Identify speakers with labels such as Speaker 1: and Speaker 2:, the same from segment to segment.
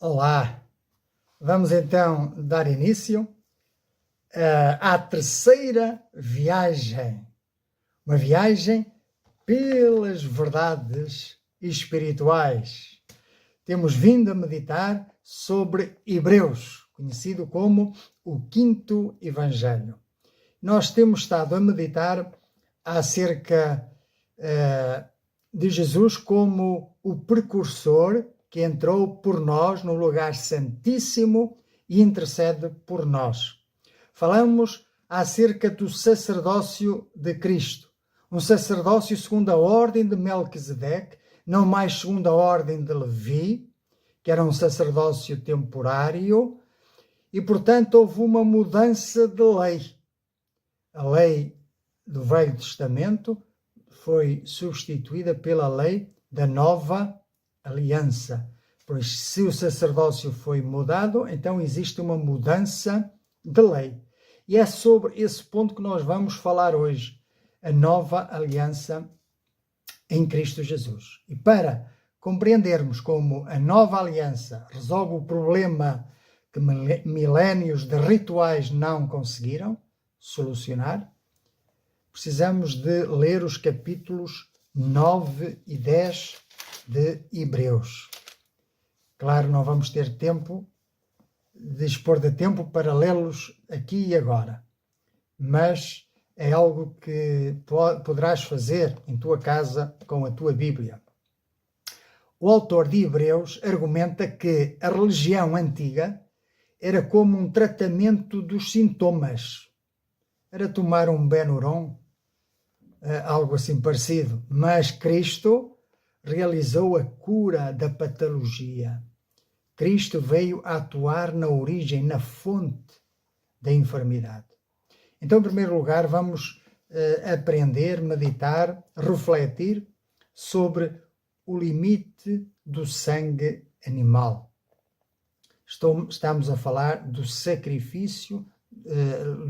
Speaker 1: Olá, vamos então dar início à terceira viagem, uma viagem pelas verdades espirituais. Temos vindo a meditar sobre Hebreus, conhecido como o quinto Evangelho. Nós temos estado a meditar acerca de Jesus como o precursor que entrou por nós no lugar santíssimo e intercede por nós. Falamos acerca do sacerdócio de Cristo, um sacerdócio segundo a ordem de Melquisedeque, não mais segundo a ordem de Levi, que era um sacerdócio temporário, e portanto houve uma mudança de lei. A lei do Velho Testamento foi substituída pela lei da Nova Aliança. Pois se o sacerdócio foi mudado, então existe uma mudança de lei. E é sobre esse ponto que nós vamos falar hoje, a Nova Aliança em Cristo Jesus. E para compreendermos como a Nova Aliança resolve o problema que milénios de rituais não conseguiram solucionar, precisamos de ler os capítulos 9 e 10 de Hebreus. Claro, não vamos ter tempo, dispor de tempo para lê-los aqui e agora, mas é algo que poderás fazer em tua casa com a tua Bíblia. O autor de Hebreus argumenta que a religião antiga era como um tratamento dos sintomas. Era tomar um Benuron, algo assim parecido, mas Cristo realizou a cura da patologia. Cristo veio a atuar na origem, na fonte da enfermidade. Então, em primeiro lugar, vamos aprender, meditar, refletir sobre o limite do sangue animal. Estamos a falar do sacrifício,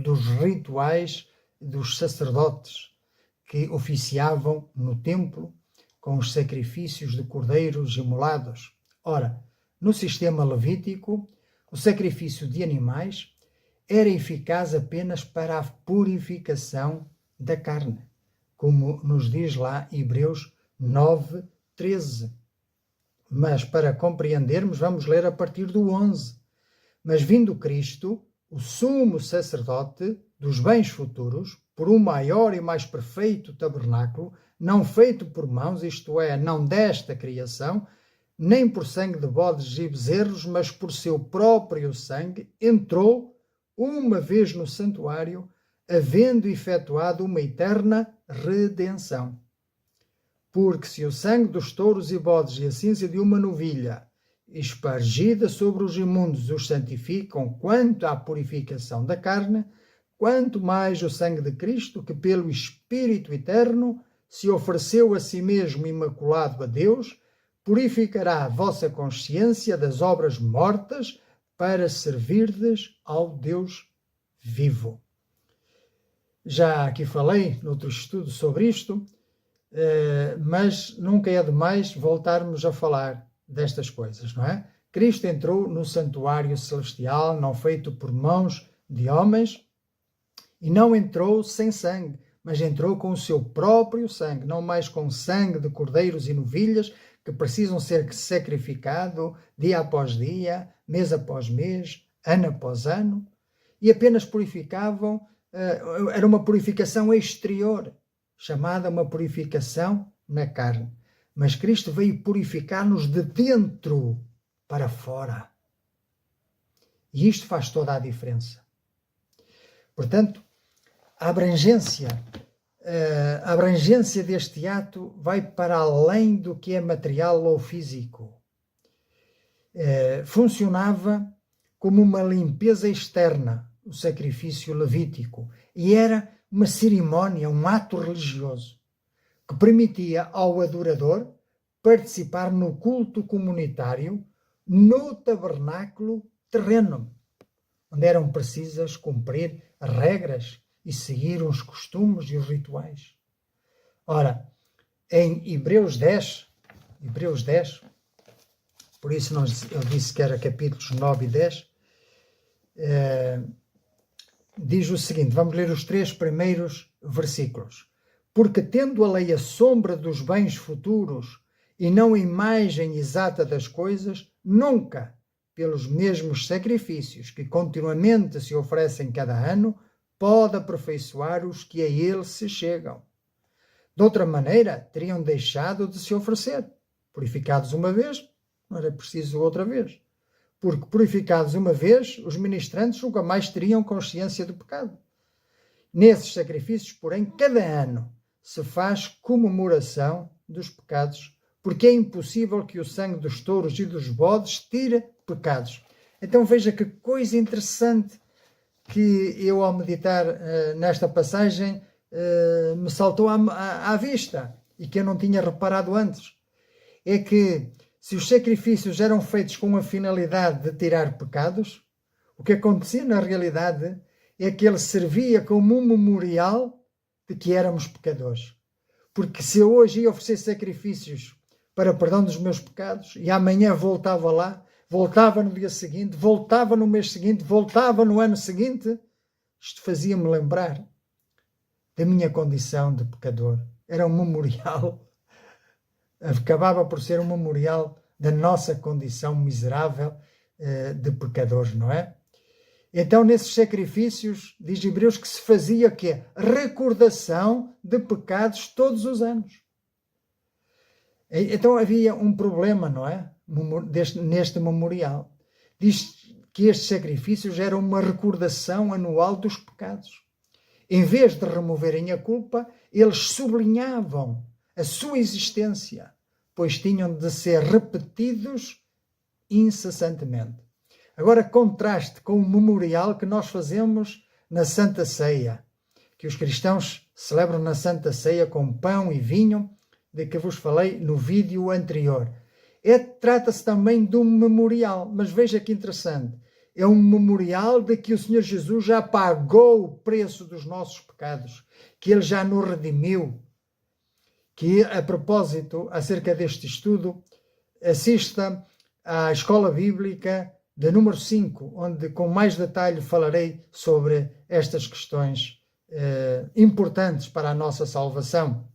Speaker 1: dos rituais dos sacerdotes que oficiavam no templo com os sacrifícios de cordeiros imolados. Ora, no sistema levítico, o sacrifício de animais era eficaz apenas para a purificação da carne, como nos diz lá Hebreus 9:13. Mas para compreendermos, vamos ler a partir do 11. Mas vindo Cristo, o sumo sacerdote dos bens futuros, por um maior e mais perfeito tabernáculo, não feito por mãos, isto é, não desta criação, nem por sangue de bodes e bezerros, mas por seu próprio sangue, entrou uma vez no santuário, havendo efetuado uma eterna redenção. Porque se o sangue dos touros e bodes e a cinza de uma novilha, espargida sobre os imundos, os santificam quanto à purificação da carne, quanto mais o sangue de Cristo, que pelo Espírito Eterno se ofereceu a si mesmo imaculado a Deus, purificará a vossa consciência das obras mortas para servirdes ao Deus vivo. Já aqui falei noutro estudo sobre isto, mas nunca é demais voltarmos a falar destas coisas, não é? Cristo entrou no santuário celestial, não feito por mãos de homens, e não entrou sem sangue, mas entrou com o seu próprio sangue, não mais com sangue de cordeiros e novilhas que precisam ser sacrificados dia após dia, mês após mês, ano após ano, e apenas purificavam, era uma purificação exterior, chamada uma purificação na carne. Mas Cristo veio purificar-nos de dentro para fora. E isto faz toda a diferença. Portanto, a abrangência deste ato vai para além do que é material ou físico. Funcionava como uma limpeza externa, o sacrifício levítico, e era uma cerimónia, um ato religioso, que permitia ao adorador participar no culto comunitário no tabernáculo terreno, onde eram precisas cumprir as regras e seguir os costumes e os rituais. Ora, em Hebreus 10, por isso eu disse que era capítulos 9 e 10, diz o seguinte, vamos ler os 3 primeiros versículos. Porque tendo a lei a sombra dos bens futuros e não a imagem exata das coisas, nunca, pelos mesmos sacrifícios que continuamente se oferecem cada ano, pode aperfeiçoar os que a ele se chegam. De outra maneira, teriam deixado de se oferecer. Purificados uma vez, não era preciso outra vez. Porque purificados uma vez, os ministrantes nunca mais teriam consciência do pecado. Nesses sacrifícios, porém, cada ano se faz comemoração dos pecados, porque é impossível que o sangue dos touros e dos bodes tire pecados. Então veja que coisa interessante que eu, ao meditar nesta passagem, me saltou à vista e que eu não tinha reparado antes. É que se os sacrifícios eram feitos com a finalidade de tirar pecados, o que acontecia na realidade é que ele servia como um memorial de que éramos pecadores. Porque se eu hoje ia oferecer sacrifícios para perdão dos meus pecados e amanhã voltava lá, voltava no dia seguinte, voltava no mês seguinte, voltava no ano seguinte, isto fazia-me lembrar da minha condição de pecador. Era um memorial, acabava por ser um memorial da nossa condição miserável de pecadores, não é? Então, nesses sacrifícios, diz Hebreus, que se fazia o quê? Recordação de pecados todos os anos. Então havia um problema, não é? Neste memorial. Diz que estes sacrifícios eram uma recordação anual dos pecados. Em vez de removerem a culpa, eles sublinhavam a sua existência, pois tinham de ser repetidos incessantemente. Agora, contraste com o memorial que nós fazemos na Santa Ceia, que os cristãos celebram na Santa Ceia com pão e vinho, de que vos falei no vídeo anterior. Trata-se também de um memorial, mas veja que interessante. É um memorial de que o Senhor Jesus já pagou o preço dos nossos pecados, que Ele já nos redimiu. Que, a propósito, acerca deste estudo, assista à Escola Bíblica de número 5, onde com mais detalhe falarei sobre estas questões importantes para a nossa salvação.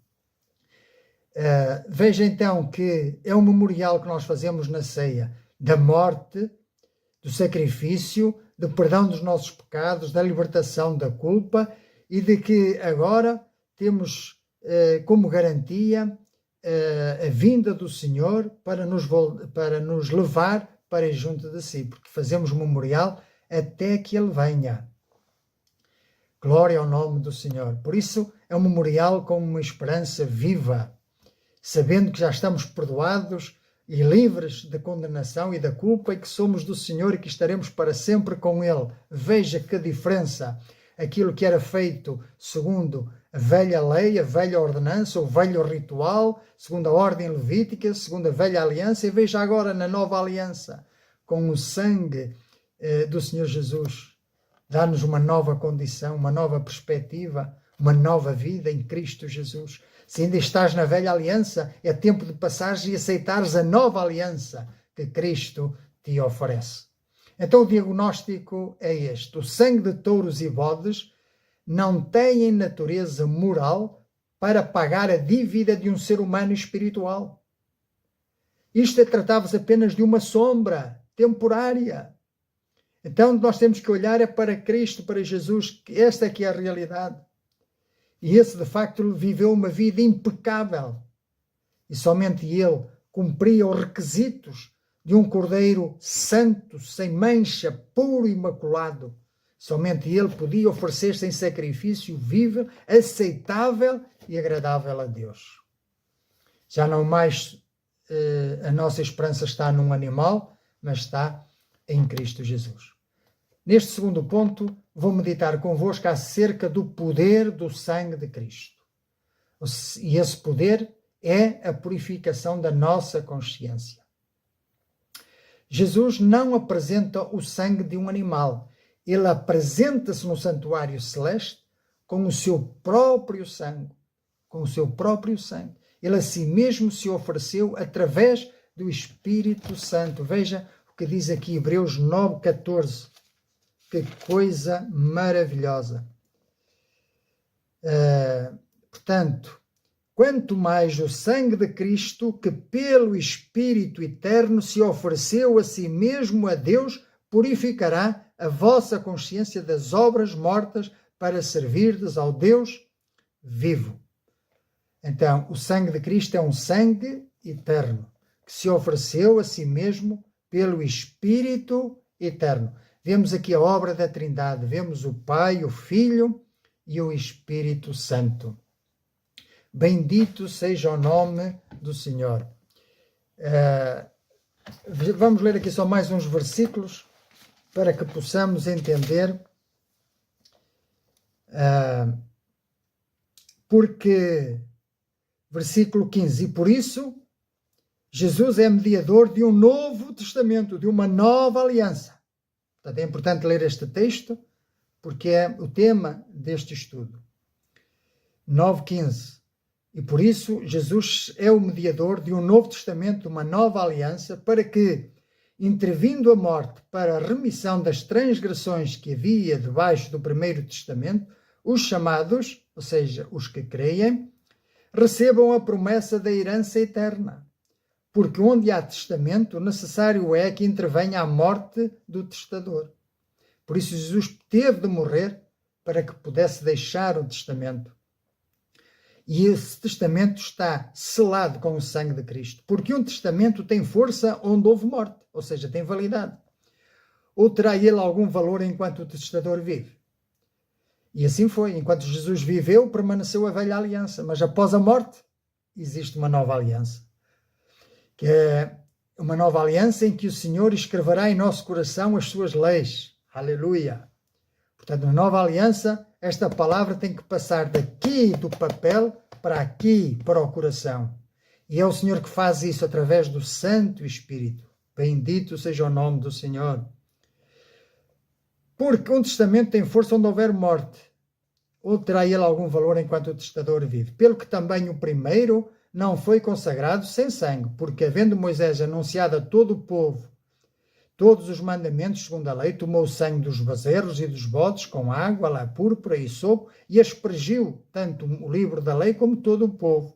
Speaker 1: Veja então que é um memorial que nós fazemos na ceia da morte, do sacrifício, do perdão dos nossos pecados, da libertação da culpa e de que agora temos como garantia a vinda do Senhor para nos levar para junto de si, porque fazemos memorial até que Ele venha. Glória ao nome do Senhor. Por isso é um memorial com uma esperança viva, sabendo que já estamos perdoados e livres da condenação e da culpa e que somos do Senhor e que estaremos para sempre com Ele. Veja que diferença. Aquilo que era feito segundo a velha lei, a velha ordenança, o velho ritual, segundo a ordem levítica, segundo a velha aliança, e veja agora na nova aliança, com o sangue do Senhor Jesus, dá-nos uma nova condição, uma nova perspectiva, uma nova vida em Cristo Jesus. Se ainda estás na velha aliança, é tempo de passares e aceitares a nova aliança que Cristo te oferece. Então o diagnóstico é este. O sangue de touros e bodes não tem natureza moral para pagar a dívida de um ser humano espiritual. Isto tratava-se apenas de uma sombra temporária. Então nós temos que olhar para Cristo, para Jesus, que esta é que é a realidade. E esse, de facto, viveu uma vida impecável. E somente ele cumpria os requisitos de um cordeiro santo, sem mancha, puro e imaculado. Somente ele podia oferecer-se em sacrifício vivo, aceitável e agradável a Deus. Já não mais a nossa esperança está num animal, mas está em Cristo Jesus. Neste segundo ponto, vou meditar convosco acerca do poder do sangue de Cristo. E esse poder é a purificação da nossa consciência. Jesus não apresenta o sangue de um animal. Ele apresenta-se no santuário celeste com o seu próprio sangue. Com o seu próprio sangue. Ele a si mesmo se ofereceu através do Espírito Santo. Veja o que diz aqui Hebreus 9:14. Que coisa maravilhosa. Portanto, quanto mais o sangue de Cristo, que pelo Espírito eterno se ofereceu a si mesmo a Deus, purificará a vossa consciência das obras mortas para servirdes ao Deus vivo. Então, o sangue de Cristo é um sangue eterno, que se ofereceu a si mesmo pelo Espírito eterno. Vemos aqui a obra da Trindade, vemos o Pai, o Filho e o Espírito Santo. Bendito seja o nome do Senhor. Vamos ler aqui só mais uns versículos para que possamos entender. Porque, versículo 15, e por isso Jesus é mediador de um novo testamento, de uma nova aliança. Portanto, é importante ler este texto, porque é o tema deste estudo. 9:15. E por isso Jesus é o mediador de um novo testamento, de uma nova aliança, para que, intervindo a morte para a remissão das transgressões que havia debaixo do primeiro testamento, os chamados, ou seja, os que creem, recebam a promessa da herança eterna. Porque onde há testamento, necessário é que intervenha a morte do testador. Por isso Jesus teve de morrer para que pudesse deixar o testamento. E esse testamento está selado com o sangue de Cristo. Porque um testamento tem força onde houve morte, ou seja, tem validade. Ou terá ele algum valor enquanto o testador vive? E assim foi. Enquanto Jesus viveu, permaneceu a velha aliança. Mas após a morte, existe uma nova aliança. Que é uma nova aliança em que o Senhor escreverá em nosso coração as suas leis. Aleluia! Portanto, na nova aliança, esta palavra tem que passar daqui do papel para aqui, para o coração. E é o Senhor que faz isso através do Santo Espírito. Bendito seja o nome do Senhor. Porque um testamento tem força onde houver morte, ou terá ele algum valor enquanto o testador vive. Pelo que também o primeiro não foi consagrado sem sangue, porque havendo Moisés anunciado a todo o povo todos os mandamentos segundo a lei, tomou o sangue dos bezerros e dos bodes com água, lã púrpura e sopo, e aspergiu tanto o livro da lei como todo o povo,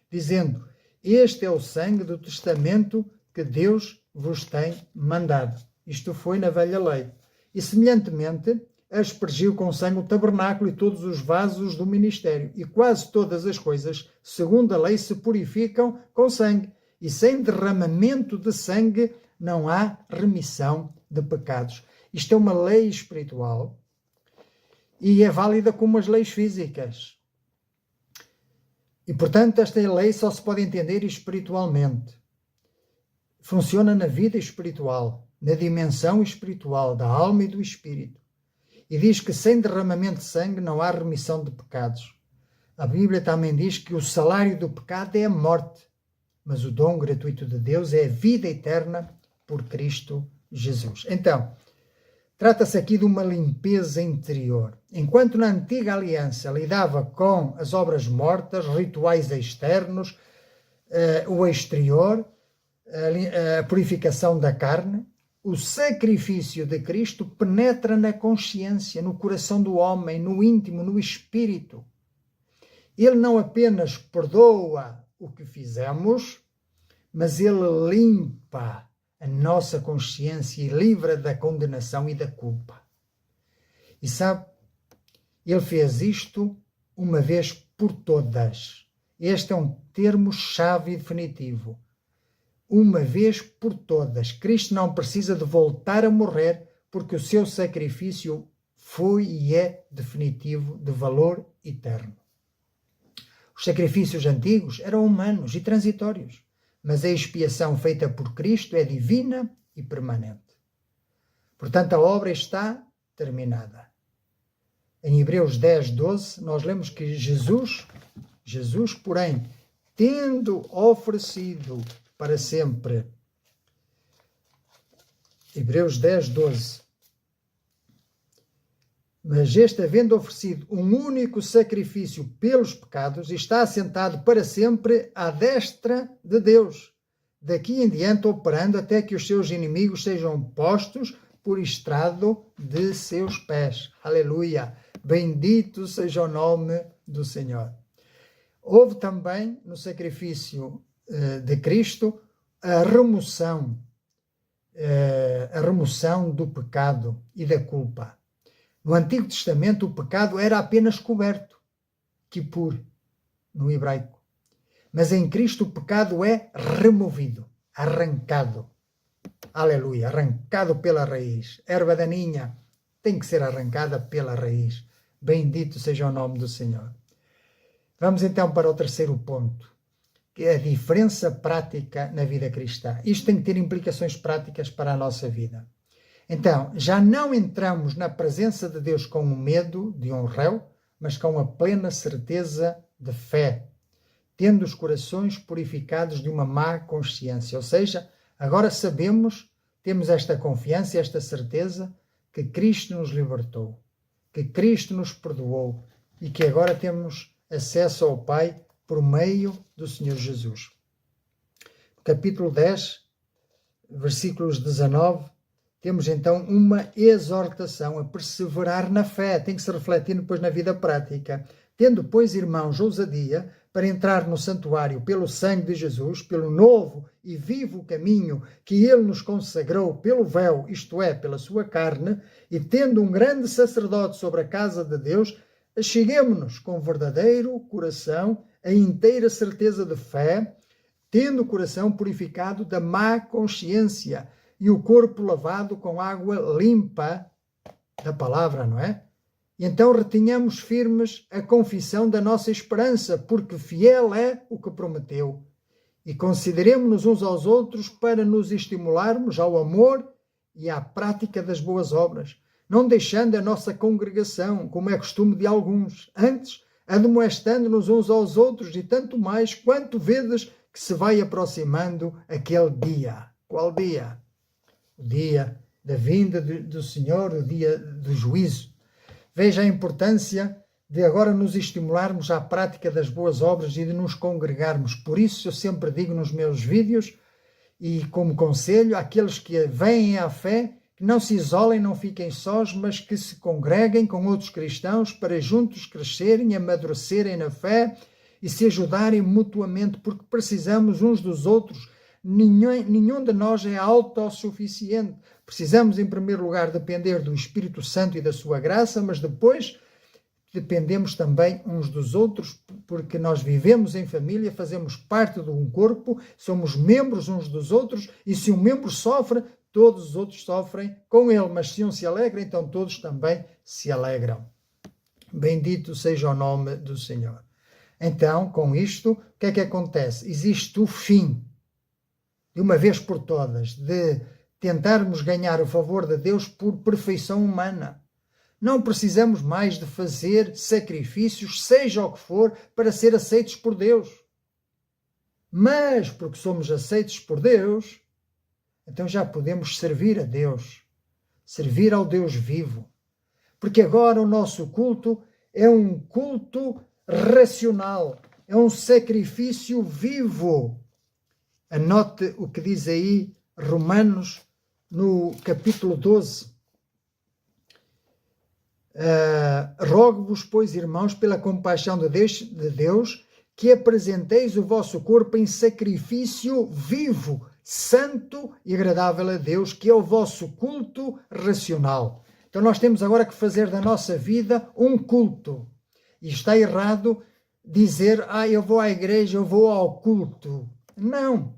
Speaker 1: dizendo: este é o sangue do testamento que Deus vos tem mandado. Isto foi na velha lei. E semelhantemente aspergiu com sangue o tabernáculo e todos os vasos do ministério, e quase todas as coisas, segundo a lei, se purificam com sangue, e sem derramamento de sangue não há remissão de pecados. Isto é uma lei espiritual e é válida como as leis físicas. E, portanto, esta lei só se pode entender espiritualmente. Funciona na vida espiritual, na dimensão espiritual da alma e do espírito. E diz que sem derramamento de sangue não há remissão de pecados. A Bíblia também diz que o salário do pecado é a morte, mas o dom gratuito de Deus é a vida eterna por Cristo Jesus. Então, trata-se aqui de uma limpeza interior. Enquanto na antiga aliança lidava com as obras mortas, rituais externos, o exterior, a purificação da carne, o sacrifício de Cristo penetra na consciência, no coração do homem, no íntimo, no espírito. Ele não apenas perdoa o que fizemos, mas ele limpa a nossa consciência e livra da condenação e da culpa. E sabe, ele fez isto uma vez por todas. Este é um termo-chave definitivo. Uma vez por todas. Cristo não precisa de voltar a morrer, porque o seu sacrifício foi e é definitivo, de valor eterno. Os sacrifícios antigos eram humanos e transitórios, mas a expiação feita por Cristo é divina e permanente. Portanto, a obra está terminada. Em Hebreus 10:12, nós lemos que Jesus, porém, tendo oferecido para sempre. Hebreus 10:12. Mas este, havendo oferecido um único sacrifício pelos pecados, está assentado para sempre à destra de Deus, daqui em diante operando até que os seus inimigos sejam postos por estrado de seus pés. Aleluia! Bendito seja o nome do Senhor. Houve também no sacrifício de Cristo a remoção do pecado e da culpa. No Antigo Testamento o pecado era apenas coberto, kippur, no hebraico. Mas em Cristo o pecado é removido, arrancado. Aleluia, arrancado pela raiz. Erva daninha tem que ser arrancada pela raiz. Bendito seja o nome do Senhor. Vamos então para o terceiro ponto, que é a diferença prática na vida cristã. Isto tem que ter implicações práticas para a nossa vida. Então, já não entramos na presença de Deus com o medo de um réu, mas com a plena certeza de fé, tendo os corações purificados de uma má consciência. Ou seja, agora sabemos, temos esta confiança e esta certeza que Cristo nos libertou, que Cristo nos perdoou e que agora temos acesso ao Pai por meio do Senhor Jesus. Capítulo 10, versículos 19, temos então uma exortação a perseverar na fé. Tem que se refletir depois na vida prática. Tendo, pois, irmãos, ousadia para entrar no santuário pelo sangue de Jesus, pelo novo e vivo caminho que ele nos consagrou pelo véu, isto é, pela sua carne, e tendo um grande sacerdote sobre a casa de Deus, cheguemo-nos com verdadeiro coração, a inteira certeza de fé, tendo o coração purificado da má consciência e o corpo lavado com água limpa da palavra, não é? E então retenhamos firmes a confissão da nossa esperança, porque fiel é o que prometeu. E consideremo-nos uns aos outros para nos estimularmos ao amor e à prática das boas obras, não deixando a nossa congregação, como é costume de alguns, antes admoestando-nos uns aos outros, e tanto mais quanto vedes que se vai aproximando aquele dia. Qual dia? O dia da vinda do Senhor, o dia do juízo. Veja a importância de agora nos estimularmos à prática das boas obras e de nos congregarmos. Por isso eu sempre digo nos meus vídeos, e como conselho àqueles que vêm à fé, que não se isolem, não fiquem sós, mas que se congreguem com outros cristãos para juntos crescerem, amadurecerem na fé e se ajudarem mutuamente, porque precisamos uns dos outros. Nenhum de nós é autossuficiente. Precisamos, em primeiro lugar, depender do Espírito Santo e da sua graça, mas depois dependemos também uns dos outros, porque nós vivemos em família, fazemos parte de um corpo, somos membros uns dos outros, e se um membro sofre, todos os outros sofrem com ele, mas se um se alegra, então todos também se alegram. Bendito seja o nome do Senhor. Então, com isto, o que é que acontece? Existe o fim, de uma vez por todas, de tentarmos ganhar o favor de Deus por perfeição humana. Não precisamos mais de fazer sacrifícios, seja o que for, para ser aceitos por Deus. Mas, porque somos aceitos por Deus, então já podemos servir a Deus, servir ao Deus vivo. Porque agora o nosso culto é um culto racional, é um sacrifício vivo. Anote o que diz aí Romanos, no capítulo 12. Rogo-vos, pois, irmãos, pela compaixão de Deus, que apresenteis o vosso corpo em sacrifício vivo, santo e agradável a Deus, que é o vosso culto racional. Então nós temos agora que fazer da nossa vida um culto. E está errado dizer, eu vou à igreja, eu vou ao culto. Não,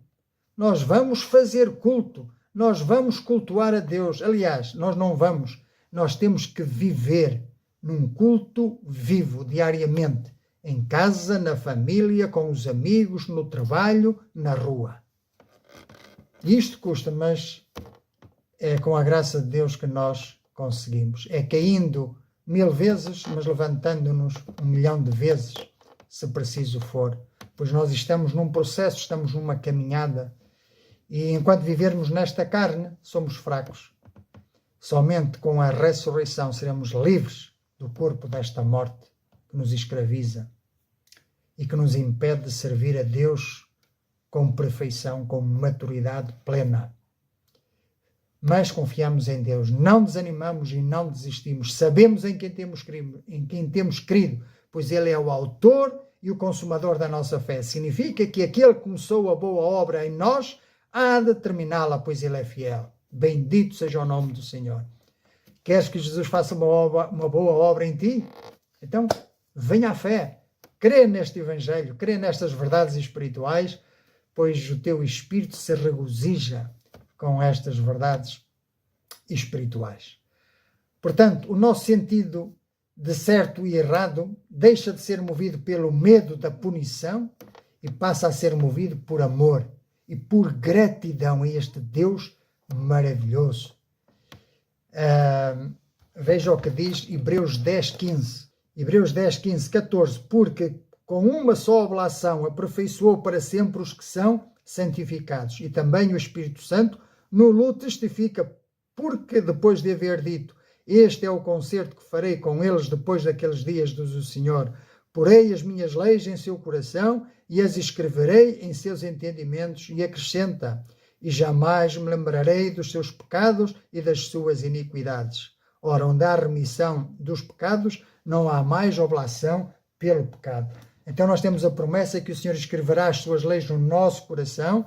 Speaker 1: nós vamos fazer culto, nós vamos cultuar a Deus. Aliás, nós não vamos, nós temos que viver num culto vivo diariamente, em casa, na família, com os amigos, no trabalho, na rua. Isto custa, mas é com a graça de Deus que nós conseguimos. É caindo 1000 vezes, mas levantando-nos 1.000.000 de vezes, se preciso for. Pois nós estamos num processo, estamos numa caminhada. E enquanto vivermos nesta carne, somos fracos. Somente com a ressurreição seremos livres do corpo desta morte que nos escraviza e que nos impede de servir a Deus com perfeição, com maturidade plena. Mas confiamos em Deus, não desanimamos e não desistimos. Sabemos em quem temos crido, pois Ele é o autor e o consumador da nossa fé. Significa que aquele que começou a boa obra em nós há de terminá-la, pois Ele é fiel. Bendito seja o nome do Senhor. Queres que Jesus faça uma boa obra em ti? Então, venha à fé. Crê neste Evangelho, crê nestas verdades espirituais, pois o teu espírito se regozija com estas verdades espirituais. Portanto, o nosso sentido de certo e errado deixa de ser movido pelo medo da punição e passa a ser movido por amor e por gratidão a este Deus maravilhoso. Veja o que diz Hebreus 10:15. Hebreus 10:15, 14. Porque com uma só oblação aperfeiçoou para sempre os que são santificados. E também o Espírito Santo no testifica, porque depois de haver dito: este é o concerto que farei com eles depois daqueles dias, diz o Senhor. Porei as minhas leis em seu coração e as escreverei em seus entendimentos. E acrescenta: e jamais me lembrarei dos seus pecados e das suas iniquidades. Ora, onde há remissão dos pecados, não há mais oblação pelo pecado. Então nós temos a promessa que o Senhor escreverá as suas leis no nosso coração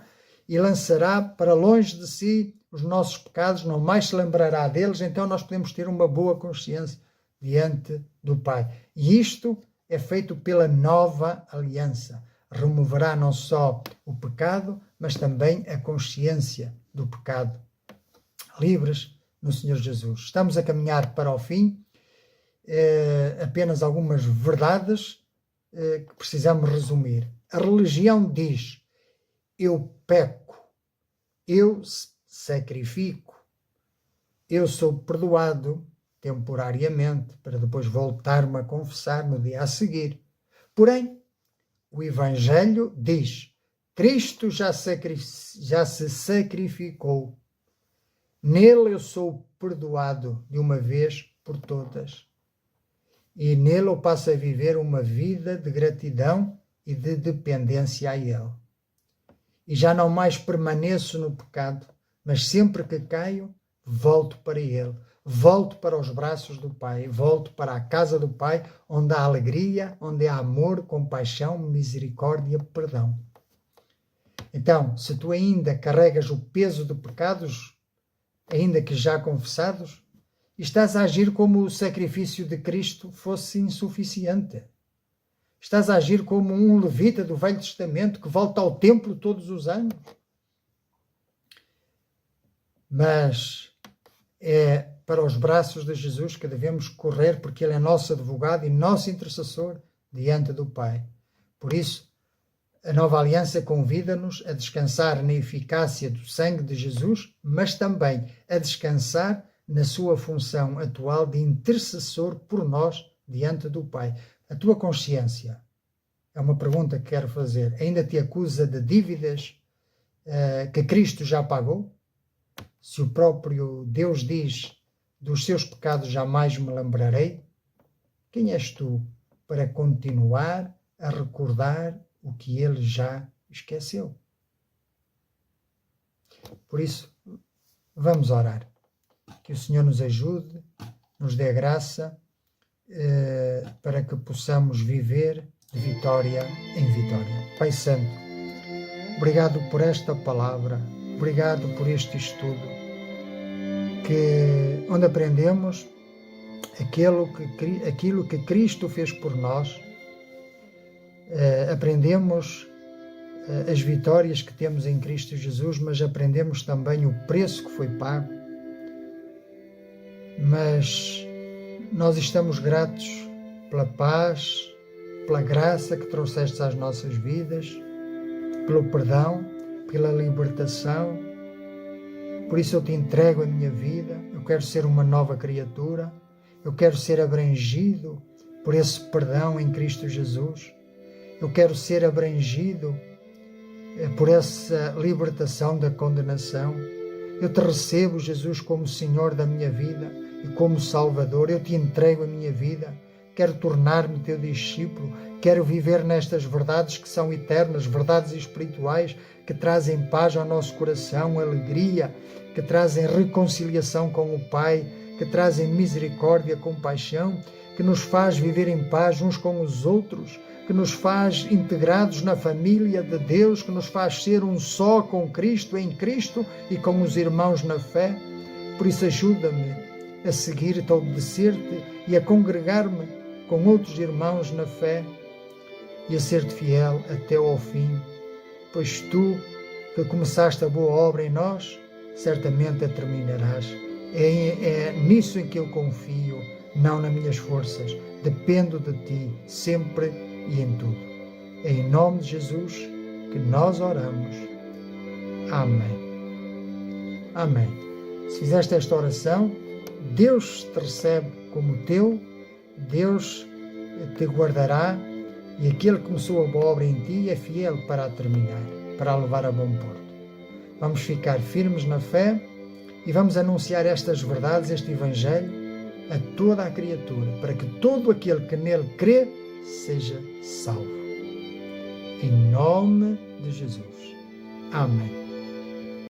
Speaker 1: e lançará para longe de si os nossos pecados, não mais se lembrará deles. Então nós podemos ter uma boa consciência diante do Pai. E isto é feito pela nova aliança. Removerá não só o pecado, mas também a consciência do pecado. Livres no Senhor Jesus. Estamos a caminhar para o fim. Apenas algumas verdades que precisamos resumir. A religião diz: eu peco, eu sacrifico, eu sou perdoado temporariamente para depois voltar-me a confessar no dia a seguir. Porém, o Evangelho diz: Cristo já se sacrificou. Nele eu sou perdoado de uma vez por todas. E nele eu passo a viver uma vida de gratidão e de dependência a Ele. E já não mais permaneço no pecado, mas sempre que caio, volto para Ele. Volto para os braços do Pai, volto para a casa do Pai, onde há alegria, onde há amor, compaixão, misericórdia, perdão. Então, se tu ainda carregas o peso de pecados, ainda que já confessados, estás a agir como o sacrifício de Cristo fosse insuficiente. Estás a agir como um levita do Velho Testamento que volta ao templo todos os anos. Mas é para os braços de Jesus que devemos correr, porque Ele é nosso advogado e nosso intercessor diante do Pai. Por isso, a nova aliança convida-nos a descansar na eficácia do sangue de Jesus, mas também a descansar na sua função atual de intercessor por nós diante do Pai. A tua consciência, é uma pergunta que quero fazer, ainda te acusa de dívidas que Cristo já pagou? Se o próprio Deus diz: dos seus pecados jamais me lembrarei, quem és tu para continuar a recordar o que Ele já esqueceu? Por isso, vamos orar. Que o Senhor nos ajude, nos dê graça para que possamos viver de vitória em vitória. Pai Santo, obrigado por esta palavra, obrigado por este estudo, onde aprendemos aquilo que Cristo fez por nós, aprendemos as vitórias que temos em Cristo Jesus, mas aprendemos também o preço que foi pago. Mas nós estamos gratos pela paz, pela graça que trouxeste às nossas vidas, pelo perdão, pela libertação. Por isso eu te entrego a minha vida. Eu quero ser uma nova criatura. Eu quero ser abrangido por esse perdão em Cristo Jesus. Eu quero ser abrangido por essa libertação da condenação. Eu te recebo, Jesus, como Senhor da minha vida e como Salvador. Eu te entrego a minha vida. quero tornar-me teu discípulo, quero viver nestas verdades que são eternas, verdades espirituais que trazem paz ao nosso coração, alegria, que trazem reconciliação com o Pai, que trazem misericórdia, compaixão, que nos faz viver em paz uns com os outros, que nos faz integrados na família de Deus, que nos faz ser um só com Cristo, em Cristo e com os irmãos na fé. Por isso ajuda-me a seguir-te, a obedecer-te e a congregar-me com outros irmãos na fé e a ser-te fiel até ao fim, pois tu, que começaste a boa obra em nós, certamente a terminarás. É nisso em que eu confio, não nas minhas forças. Dependo de ti, sempre e em tudo. É em nome de Jesus que nós oramos. Amém. Amém. Se fizeste esta oração, Deus te recebe como teu, Deus te guardará e aquele que começou a boa obra em ti é fiel para a terminar, para a levar a bom porto. Vamos ficar firmes na fé e vamos anunciar estas verdades, este Evangelho, a toda a criatura, para que todo aquele que nele crê seja salvo. Em nome de Jesus. Amém.